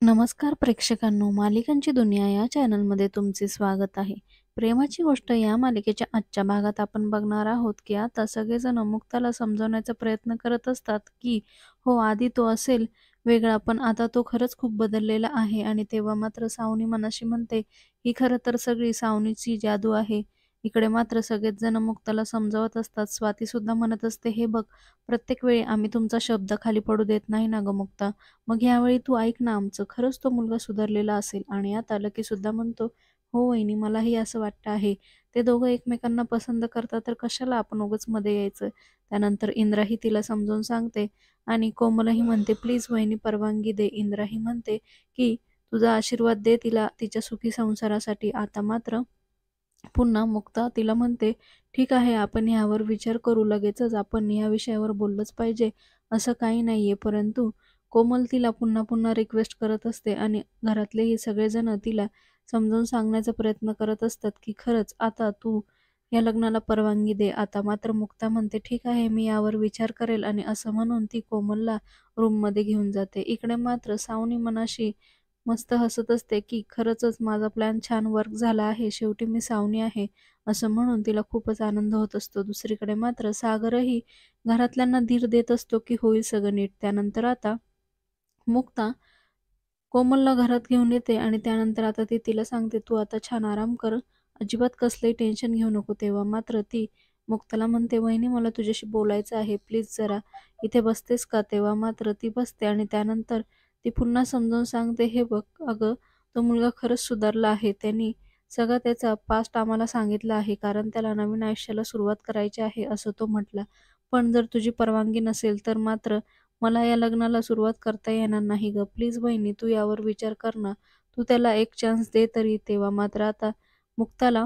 नमस्कार प्रेक्षकांनो, मालिकांची दुनिया या चॅनलमध्ये तुमचे स्वागत आहे. प्रेमाची गोष्ट या मालिकेच्या आजच्या भागात आपण बघणार आहोत की आता सगळेजण मुक्ताला समजवण्याचा प्रयत्न करत असतात की हो, आधी तो असेल वेगळा, पण आता तो खरंच खूप बदललेला आहे. आणि तेव्हा मात्र सावनी मनाशी म्हणते, ही खरं तर सगळी सावनीची जादू आहे. इकडे मात्र सगळेच जण मुक्ताला समजावत असतात. स्वाती सुद्धा म्हणत असते, हे बघ, प्रत्येक वेळी आम्ही तुमचा शब्द खाली पडू देत नाही ना ग मुक्ता. मग यावेळी तू ऐक ना आमचं, खरंच तो मुलगा सुधारलेला असेल. आणि आता लकी सुद्धा म्हणतो, हो वहिनी, मलाही असं वाटतं आहे. ते दोघं एकमेकांना पसंत करतात तर कशाला आपण उगाच मध्ये यायचं. त्यानंतर इंद्राही तिला समजावून सांगते आणि कोमलही म्हणते, प्लीज वहिनी परवानगी दे. इंद्राही म्हणते की तुझा आशीर्वाद दे तिला तिच्या सुखी संसारासाठी. आता मात्र पुन्हा मुक्ता तिला म्हणते, ठीक आहे, आपण यावर विचार करू, लगेचच आपण या विषयावर बोललंच पाहिजे असं काही नाहीये. परंतु कोमल तिला पुन्हा पुन्हा रिक्वेस्ट करत असते आणि घरातलेही सगळेजण तिला समजावून सांगण्याचा प्रयत्न करत असतात की खरंच आता तू या लग्नाला परवानगी दे. आता मात्र मुक्ता म्हणते, ठीक आहे, मी यावर विचार करेल. आणि असं म्हणून ती कोमलला रूममध्ये घेऊन जाते. इकडे मात्र सावनी मनाशी मस्त हसत असते की खरंचच माझा प्लॅन छान वर्क झाला आहे, शेवटी मी सावनी आहे असं म्हणून तिला खूपच आनंद होत असतो. दुसरीकडे मात्र सागरही घरातल्यांना धीर देत असतो की होईल सगळं नीट. त्यानंतर आता मुक्ता कोमलला घरात घेऊन येते आणि त्यानंतर आता ती तिला सांगते, तू आता छान आराम कर, अजिबात कसलंही टेन्शन घेऊ नको. तेव्हा मात्र ती मुक्ताला म्हणते, वहिनी मला तुझ्याशी बोलायचं आहे, प्लीज जरा इथे बसतेस का. तेव्हा मात्र ती बसते आणि त्यानंतर ती पुन्हा समजावून सांगते, हे बघ अगं, तो मुलगा खरंच सुधारला आहे. त्यांनी सगळा त्याचा पास्ट आम्हाला सांगितला आहे, कारण त्याला नवीन आयुष्याला सुरुवात करायची आहे असं तो म्हटला. पण जर तुझी परवानगी नसेल तर मात्र मला या लग्नाला सुरुवात करता येणार नाही गं. प्लीज वहिनी, तू यावर विचार कर ना. तू त्याला एक चान्स दे तरी. तेव्हा मात्र आता मुक्ताला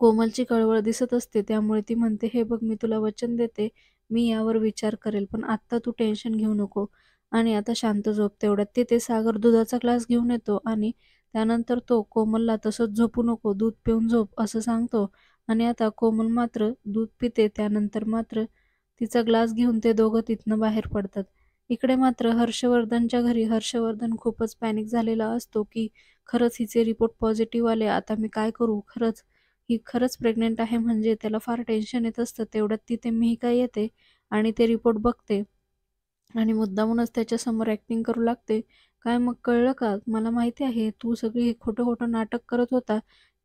कोमलची कळवळ दिसत असते. त्यामुळे ती म्हणते, हे बघ, मी तुला वचन देते, मी यावर विचार करेल. पण आत्ता तू टेन्शन घेऊ नको आणि आता शांत झोप. तेवढ्यात तिथे सागर दुधाचा ग्लास घेऊन येतो आणि त्यानंतर तो कोमलला तसंच झोपू नको, दूध पिऊन झोप असं सांगतो. आणि आता कोमल मात्र दूध पिते. त्यानंतर मात्र तिचा ग्लास घेऊन ते दोघं तिथनं बाहेर पडतात. इकडे मात्र हर्षवर्धनच्या घरी हर्षवर्धन खूपच पॅनिक झालेला असतो की खरंच हिचे रिपोर्ट पॉझिटिव्ह आले, आता मी काय करू. ही खरंच प्रेग्नंट आहे म्हणजे त्याला फार टेन्शन येत असतं. तेवढ्यात तिथे मिहिका येते आणि ते रिपोर्ट बघते आणि मुद्दामूनच त्याच्यासमोर ॲक्टिंग करू लागते. "काय मग कळलं का? मला माहिती आहे तू सगळी हे खोटं-खोटं नाटक करत होता,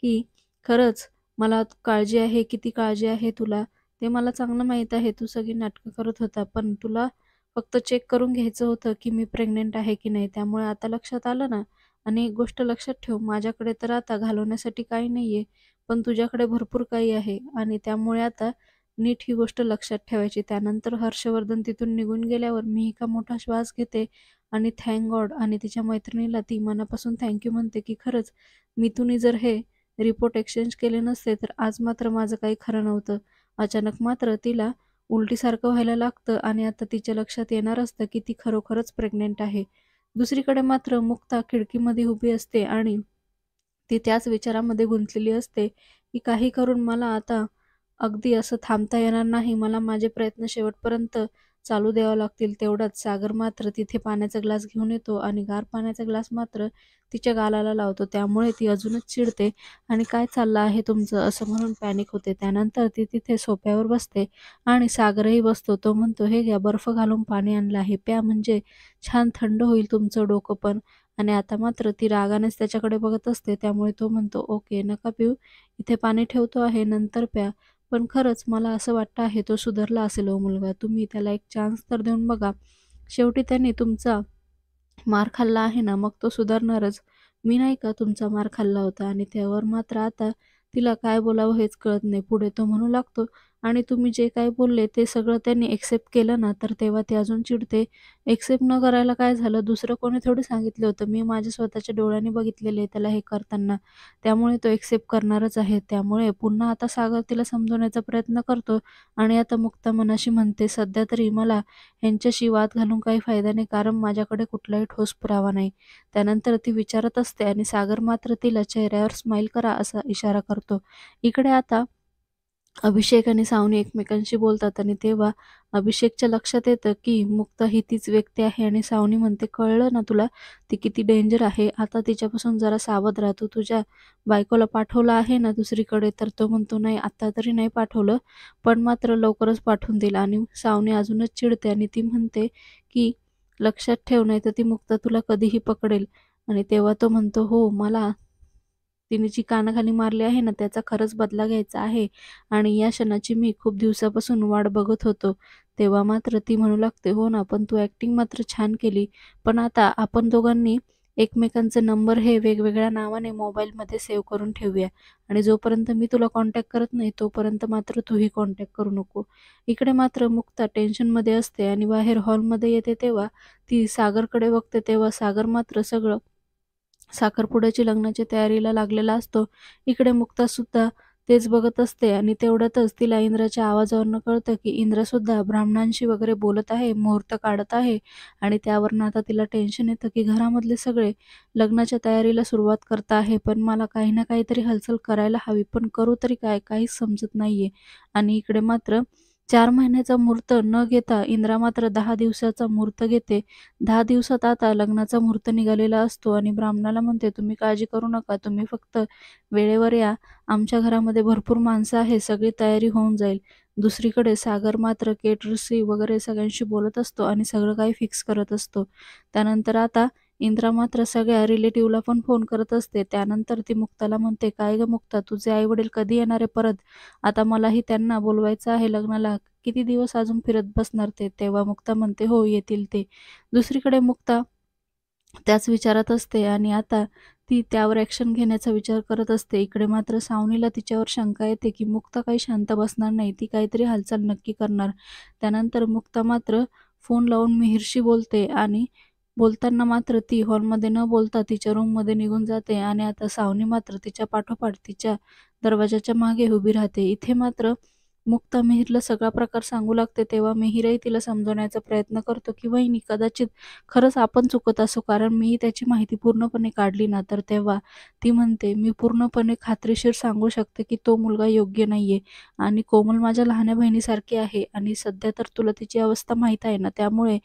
की खरंच मला काळजी आहे, किती काळजी आहे तुला, ते मला चांगलं माहीत आहे. तू सगळी नाटकं करत होता. पण तुला फक्त चेक करून घ्यायचं होतं, की मी प्रेग्नंट आहे की नाही. त्यामुळे आता लक्षात आलं ना. आणि एक गोष्ट लक्षात ठेव, माझ्याकडे तर आता घालवण्यासाठी काही नाहीये, पण तुझ्याकडे भरपूर काही आहे आणि त्यामुळे आता नीट ही गोष्ट लक्षात ठेवायची." त्यानंतर हर्षवर्धन तिथून निघून गेल्यावर मिहिका मोठा श्वास घेते आणि थँक गॉड आणि तिच्या मैत्रिणीला ती मनापासून थँक यू म्हणते की खरंच मितूने जर हे रिपोर्ट एक्सचेंज केले नसते तर आज मात्र माझं काही खरं नव्हतं. अचानक मात्र तिला उलटीसारखं व्हायला लागतं आणि आता तिच्या लक्षात येणार असतं की ती खरोखरच प्रेग्नंट आहे. दुसरीकडे मात्र मुक्ता खिडकीमध्ये उभी असते आणि ती त्याच विचारामध्ये गुंतलेली असते की काही करून मला आता अगदी असं थांबता येणार नाही. मला माझे प्रयत्न शेवटपर्यंत चालू द्यावे लागतील. तेवढ्यात सागर मात्र तिथे पाण्याचा ग्लास घेऊन येतो आणि गार पाण्याचा ग्लास मात्र तिच्या गालाला लावतो. त्यामुळे ती अजूनच चिडते आणि काय चाललं आहे तुमचं असं म्हणून पॅनिक होते. त्यानंतर ती तिथे सोफ्यावर बसते आणि सागरही बसतो. तो म्हणतो, हे घ्या, बर्फ घालून पाणी आणलं आहे, प्या, म्हणजे छान थंड होईल तुमचं डोकं पण. आणि आता मात्र ती रागानेच त्याच्याकडे बघत असते. त्यामुळे तो म्हणतो, ओके, नका पिऊ, इथे पाणी ठेवतो आहे, नंतर प्या. पण खरंच मला असं वाटतं आहे तो सुधारला असेल हो मुलगा. तुम्ही त्याला एक चान्स तर देऊन बघा. शेवटी त्याने तुमचा मार खाल्ला आहे ना, मग तो सुधारणारच. मी नाही का तुमचा मार खाल्ला होता. आणि त्यावर मात्र आता तिला काय बोलावं हेच कळत नाही. पुढे तो म्हणू लागतो, आणि तुम्ही जे काही बोलले ते सगळं त्यांनी एक्सेप्ट केलं ना, तर तेव्हा ती अजून चिडते. एक्सेप्ट न करायला काय झालं? दुसरं कोणी थोडी सांगितलं होतं. मी माझ्या स्वतःच्या डोळ्यांनी बघितलेलं आहे त्याला हे करताना. त्यामुळे तो एक्सेप्ट करणारच आहे. त्यामुळे पुन्हा आता सागर तिला समजवण्याचा प्रयत्न करतो आणि आता मुक्ता मनाशी म्हणते, सध्या तरी मला ह्यांच्याशी वाद घालून काही फायदा नाही, कारण माझ्याकडे कुठलाही ठोस पुरावा नाही. त्यानंतर ती विचारत असते आणि सागर मात्र तिला चेहऱ्यावर स्माईल करा असा इशारा करतो. इकडे आता अभिषेक आणि सावनी एकमेकांशी बोलतात आणि तेव्हा अभिषेकच्या लक्षात येतं, की मुक्ता ही तीच व्यक्ती आहे आणि सावनी म्हणते, "कळलं ना तुला? ती किती डेंजर आहे. आता तिच्यापासून जरा सावध राहा. तू तुझ्या बायकोला पाठवलं आहे ना दुसरीकडे?" तर तो म्हणतो, "नाही, आता तरी नाही पाठवलं, पण मात्र लवकरच पाठवून देईल." आणि सावनी अजूनच चिडते आणि ती म्हणते, की "लक्षात ठेव, नाहीतर ती मुक्ता तुला कधीही पकडेल." आणि तेव्हा तो म्हणतो, "हो, मला तिने जी कानाखाली मारली आहे ना, त्याचा खरंच बदला घ्यायचा आहे आणि या क्षणाची मी खूप दिवसापासून वाट बघत होतो." तेव्हा मात्र ती म्हणू लागते, "हो ना, पण तू ॲक्टिंग मात्र छान केली. पण आता आपण दोघांनी एकमेकांचे नंबर हे वेगवेगळ्या नावाने मोबाईलमध्ये सेव्ह करून ठेवूया आणि जोपर्यंत मी तुला कॉन्टॅक्ट करत नाही, तोपर्यंत मात्र तूही कॉन्टॅक्ट करू नको." इकडे मात्र मुक्ता टेन्शनमध्ये असते आणि बाहेर हॉलमध्ये येते तेव्हा ती सागरकडे बघते, तेव्हा सागर मात्र सगळं साखरपुड्याची लग्नाची तयारीला लागलेला असतो. इकडे मुक्तासुद्धा तेच बघत असते आणि तेवढ्यातच तिला इंद्राच्या आवाजावरून कळतं, की इंद्रसुद्धा ब्राह्मणांशी वगैरे बोलत आहे, मुहूर्त काढत आहे आणि त्यावरनं आता तिला टेन्शन येतं, की घरामधले सगळे लग्नाच्या तयारीला सुरुवात करत आहे. पण मला काही ना काहीतरी हालचाल करायला हवी. पण करू तरी काय? काहीच समजत नाहीये. आणि इकडे मात्र 4 महिन्याचा मुहूर्त न घेता इंद्रा मात्र 10 दिवसाचा मुहूर्त घेते. 10 दिवसात आता लग्नाचा मुहूर्त निघालेला असतो आणि ब्राह्मणाला म्हणते, "तुम्ही काळजी करू नका. तुम्ही फक्त वेळेवर या. आमच्या घरामध्ये भरपूर माणसं आहे. सगळी तयारी होऊन जाईल." दुसरीकडे सागर मात्र केटरर्सशी वगैरे सगळ्यांशी बोलत असतो आणि सगळं काही फिक्स करत असतो. त्यानंतर आता इंद्रा मात्र सगळ्या रिलेटिव्हला पण फोन करत असते. त्यानंतर ती मुक्ताला म्हणते, "काय गं मुक्ता, तुझे आई-वडील कधी येणार आहे परत? आता मलाही त्यांना बोलवायचं आहे लग्नाला. किती दिवस अजून फिरत बसणार ते?" तेव्हा मुक्ता म्हणते, "हो, येतील ते." दुसरीकडे मुक्ता त्याच विचारात असते आणि आता ती त्यावर ॲक्शन घेण्याचा विचार करत असते. इकडे मात्र सावनीला तिच्यावर शंका येते, की मुक्ता काही शांत बसणार नाही. ती काहीतरी हालचाल नक्की करणार. त्यानंतर मुक्ता मात्र फोन लावून मिहिरशी बोलते आणि बोलताना मात्र ती हॉलमध्ये न बोलता तिच्या रूममध्ये निघून जाते आणि आता सावनी मात्र तिच्या पाठोपाठ तिच्या दरवाजाच्या मागे उभी राहते. इथे मात्र मुक्ता मिहिरला सगळा प्रकार सांगू लागते. तेव्हा मिहिरही तिला समजवण्याचा प्रयत्न करतो, की "वहिनी, कदाचित खरंच आपण चुकत असू, कारण मी त्याची माहिती पूर्णपणे काढली ना." तर तेव्हा ती म्हणते, "मी पूर्णपणे खात्रीशीर सांगू शकते, की तो मुलगा योग्य नाहीये आणि कोमल माझ्या लहान्या बहिणीसारखी आहे आणि सध्या तर तुला तिची अवस्था माहीत आहे ना, त्यामुळे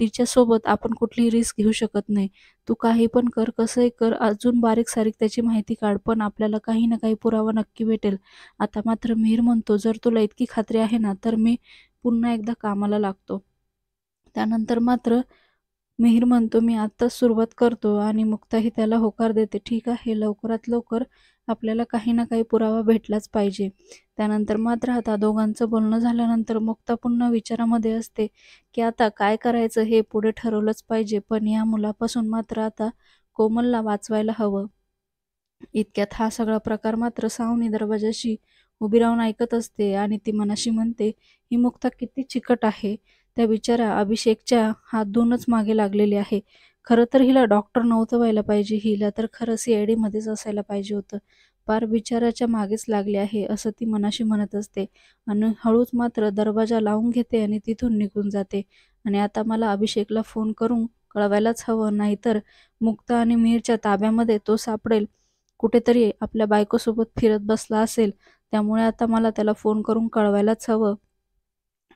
तिच्यासोबत आपण कुठलीही रिस्क घेऊ शकत नाही. तू काही पण कर, कसंही कर, अजून बारीक-सारीक त्याची माहिती काढ, पण आपल्याला काही ना काही पुरावा नक्की भेटेल." आता मात्र मिहीर म्हणतो, "जर तुला इतकी खात्री आहे ना, तर मी पुन्हा एकदा कामाला लागतो." त्यानंतर मात्र मिहीर म्हणतो, "मी आत्ताच सुरुवात करतो." आणि मुक्ताही त्याला होकार देते. "ठीक आहे, लवकरात लवकर आपल्याला काही ना काही पुरावा भेटलाच पाहिजे." त्यानंतर मात्र आता दोघांचं बोलणं झाल्यानंतर मुक्ता पुन्हा विचारामध्ये असते, की आता काय करायचं हे पुढे ठरवलंच पाहिजे. पण या मुलापासून मात्र आता कोमलला वाचवायला हवं. इतक्यात हा सगळा प्रकार मात्र सावनी दरवाजाशी उभी राहून ऐकत असते आणि ती मनाशी म्हणते, "ही मुक्ता किती चिकट आहे. त्या बिचाऱ्या अभिषेकच्या हात धुवूनच मागे लागलेली आहे. खरं तर हिला डॉक्टर नव्हतं व्हायला पाहिजे. हिला तर खरं सी-आय-डीमध्येच असायला पाहिजे होतं. पार बिचाऱ्याच्या मागेच लागली आहे," असं ती मनाशी म्हणत असते आणि हळूच मात्र दरवाजा लावून घेते आणि तिथून निघून जाते. आणि आता मला अभिषेकला फोन करून कळवायलाच हवं, नाहीतर मुक्ता आणि मीरच्या ताब्यामध्ये तो सापडेल. कुठेतरी आपल्या बायकोसोबत फिरत बसला असेल. त्यामुळे आता मला त्याला फोन करून कळवायलाच हवं.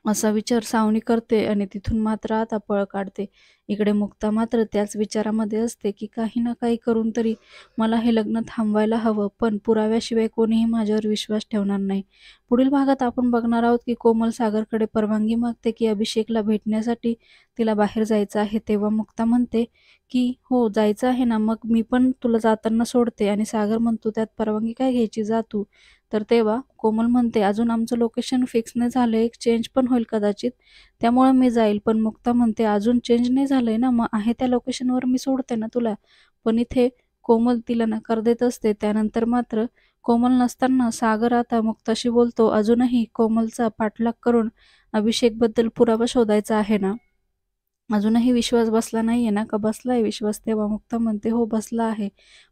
असा विचार सावनी करते आणि तिथून मात्र आता पळ काढते. इकडे मुक्ता मात्र त्याच विचारामध्ये असते, की काही ना काही करून तरी मला हे लग्न थांबवायला हवं, पण पुराव्याशिवाय कोणीही माझ्यावर विश्वास ठेवणार नाही. पुढील भागात आपण बघणार आहोत, की कोमल सागरकडे परवानगी मागते, की अभिषेकला भेटण्यासाठी तिला बाहेर जायचं आहे. तेव्हा मुक्ता म्हणते, की "हो, जायचं आहे ना, मग मी पण तुला जाताना सोडते." आणि सागर म्हणतो, "त्यात परवानगी काय घ्यायची, जा तू." तर तेव्हा कोमल म्हणते, "अजून आमचं लोकेशन फिक्स नाही झालंय, चेंज पण होईल कदाचित, त्यामुळे मी जाईल." पण मुक्ता म्हणते, "अजून चेंज नाही झालंय ना, मग आहे त्या लोकेशनवर मी सोडते ना तुला." पण इथे कोमल तिला नकार देत असते. त्यानंतर मात्र कोमल नसताना सागर आता मुक्ताशी बोलतो, "अजूनही कोमलचा पाठलाग करून अभिषेकबद्दल पुरावा शोधायचा आहे ना?" अजूनही विश्वास बसला नाहीये ना, का बसलाय विश्वास? तेव्हा मुक्ता म्हणते, "हो, बसला आहे."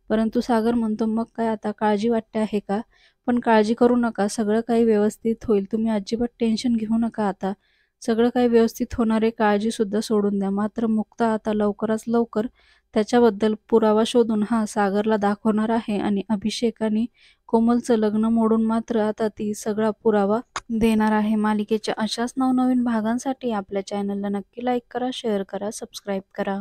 परंतु सागर म्हणतो, "मग काय आता काळजी वाटते आहे का? पण काळजी करू नका, सगळं काही व्यवस्थित होईल. तुम्ही अजिबात टेन्शन घेऊ नका आता. सगळं काही व्यवस्थित होणार आहे, काळजीसुद्धा सोडून द्या." मात्र मुक्ता आता लवकरात लवकर त्याच्याबद्दल पुरावा शोधून हा सागरला दाखवणार आहे आणि अभिषेक आणि कोमलचं लग्न मोडून मात्र आता ती सगळा पुरावा देणार आहे. मालिकेच्या अशाच नवनवीन भागांसाठी आपल्या चॅनलला नक्की लाईक करा, शेअर करा, सबस्क्राईब करा.